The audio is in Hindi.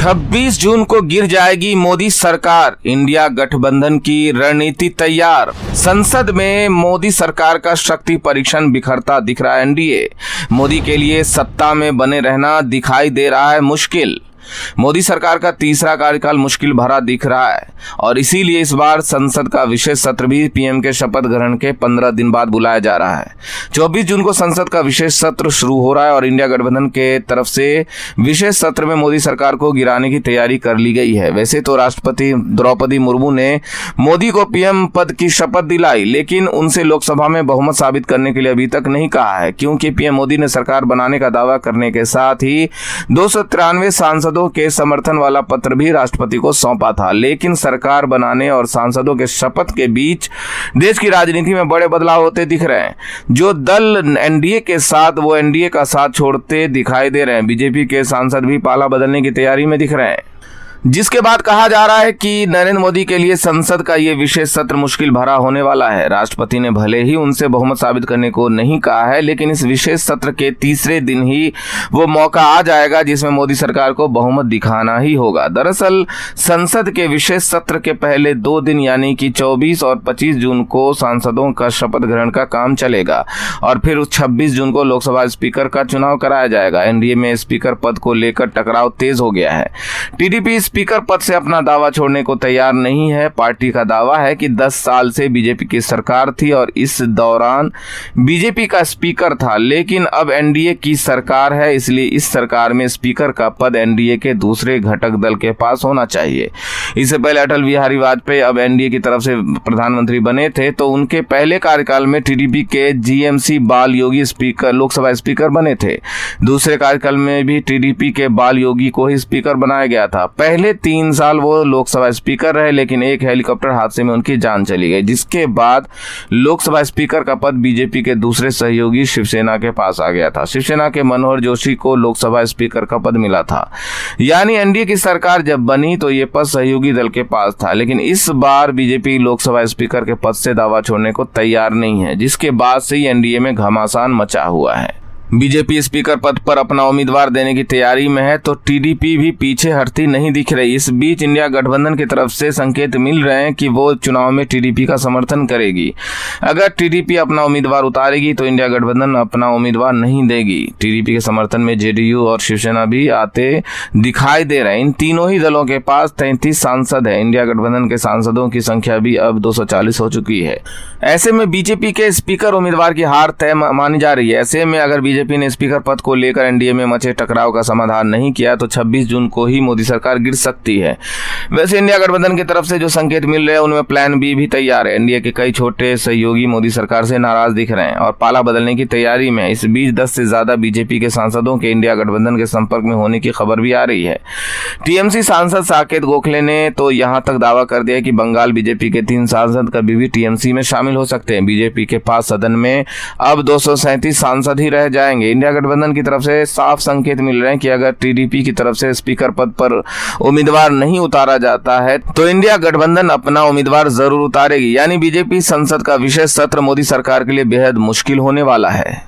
26 जून को गिर जाएगी मोदी सरकार, इंडिया गठबंधन की रणनीति तैयार। संसद में मोदी सरकार का शक्ति परीक्षण बिखरता दिख रहा है एनडीए। मोदी के लिए सत्ता में बने रहना दिखाई दे रहा है मुश्किल। मोदी सरकार का तीसरा कार्यकाल मुश्किल भरा दिख रहा है और इसीलिए इस बार संसद का विशेष सत्र भी पीएम के शपथ ग्रहण के 15 दिन बाद बुलाया जा रहा है। 24 जून को संसद का विशेष सत्र शुरू हो रहा है और इंडिया गठबंधन के तरफ से विशेष सत्र में मोदी सरकार को गिराने की तैयारी कर ली गई है। वैसे तो राष्ट्रपति द्रौपदी मुर्मू ने मोदी को पीएम पद की शपथ दिलाई, लेकिन उनसे लोकसभा में बहुमत साबित करने के लिए अभी तक नहीं कहा है, क्योंकि पीएम मोदी ने सरकार बनाने का दावा करने के साथ ही 293 सांसदों के समर्थन वाला पत्र भी राष्ट्रपति को सौंपा था। लेकिन सरकार बनाने और सांसदों के शपथ के बीच देश की राजनीति में बड़े बदलाव होते दिख रहे हैं। जो दल एनडीए के साथ वो एनडीए का साथ छोड़ते दिखाई दे रहे हैं। बीजेपी के सांसद भी पाला बदलने की तैयारी में दिख रहे हैं, जिसके बाद कहा जा रहा है कि नरेंद्र मोदी के लिए संसद का ये विशेष सत्र मुश्किल भरा होने वाला है। राष्ट्रपति ने भले ही उनसे बहुमत साबित करने को नहीं कहा है, लेकिन इस विशेष सत्र के तीसरे दिन ही वो मौका आ जाएगा जिसमें मोदी सरकार को बहुमत दिखाना ही होगा। दरअसल संसद के विशेष सत्र के पहले 2 दिन यानी कि 24 और 25 जून को सांसदों का शपथ ग्रहण का काम चलेगा और फिर 26 जून को लोकसभा स्पीकर का चुनाव कराया जाएगा। एनडीए में स्पीकर पद को लेकर टकराव तेज हो गया है। टीडीपी स्पीकर पद से अपना दावा छोड़ने को तैयार नहीं है। पार्टी का दावा है कि 10 साल से बीजेपी की सरकार थी और इस दौरान बीजेपी का स्पीकर था, लेकिन अब एनडीए की सरकार है, इसलिए इस सरकार में स्पीकर का पद एनडीए के दूसरे घटक दल के पास होना चाहिए। इससे पहले अटल बिहारी वाजपेयी अब एनडीए की तरफ से प्रधानमंत्री बने थे, तो उनके पहले कार्यकाल में टीडीपी के जीएमसी बाल योगी स्पीकर लोकसभा स्पीकर बने थे। दूसरे कार्यकाल में भी टीडीपी के बाल योगी को ही स्पीकर बनाया गया था। पहले 3 साल वो लोकसभा स्पीकर रहे, लेकिन एक हेलीकॉप्टर हादसे में उनकी जान चली गई, जिसके बाद लोकसभा स्पीकर का पद बीजेपी के दूसरे सहयोगी शिवसेना के पास आ गया था। शिवसेना के मनोहर जोशी को लोकसभा स्पीकर का पद मिला था। यानी एनडीए की सरकार जब बनी तो ये पद सहयोगी दल के पास था, लेकिन इस बार बीजेपी लोकसभा स्पीकर के पद से दावा छोड़ने को तैयार नहीं है, जिसके बाद से ही एनडीए में घमासान मचा हुआ है। बीजेपी स्पीकर पद पर अपना उम्मीदवार देने की तैयारी में है, तो टीडीपी भी पीछे हटती नहीं दिख रही। इस बीच इंडिया गठबंधन की तरफ से संकेत मिल रहे हैं कि वो चुनाव में टीडीपी का समर्थन करेगी। अगर टीडीपी अपना उम्मीदवार उतारेगी तो इंडिया गठबंधन अपना उम्मीदवार नहीं देगी। टीडीपी के समर्थन में जेडीयू और शिवसेना भी आते दिखाई दे रहे हैं। इन तीनों ही दलों के पास 33 सांसद है। इंडिया गठबंधन के सांसदों की संख्या भी अब 240 हो चुकी है। ऐसे में बीजेपी के स्पीकर उम्मीदवार की हार तय मानी जा रही है। ऐसे में अगर बीजेपी ने स्पीकर पद को लेकर एनडीए में मचे टकराव का समाधान नहीं किया तो 26 जून को ही मोदी सरकार गिर सकती है। वैसे इंडिया गठबंधन की तरफ से जो संकेत मिल रहे हैं उनमें प्लान बी भी तैयार है। एनडीए के कई छोटे सहयोगी मोदी सरकार से नाराज दिख रहे हैं और पाला बदलने की तैयारी में। इस बीच 10 से ज्यादा बीजेपी के सांसदों के इंडिया गठबंधन के संपर्क में होने की खबर भी आ रही है। टीएमसी सांसद साकेत गोखले ने तो यहां तक दावा कर दिया कि बंगाल बीजेपी के 3 सांसद कभी भी टीएमसी में शामिल हो सकते हैं। बीजेपी के पास सदन में अब 237 सांसद ही रह जाएंगे। इंडिया गठबंधन की तरफ से साफ संकेत मिल रहे हैं कि अगर टीडीपी की तरफ से स्पीकर पद पर उम्मीदवार नहीं उतारा जाता है तो इंडिया गठबंधन अपना उम्मीदवार जरूर उतारेगी। यानी बीजेपी संसद का विशेष सत्र मोदी सरकार के लिए बेहद मुश्किल होने वाला है।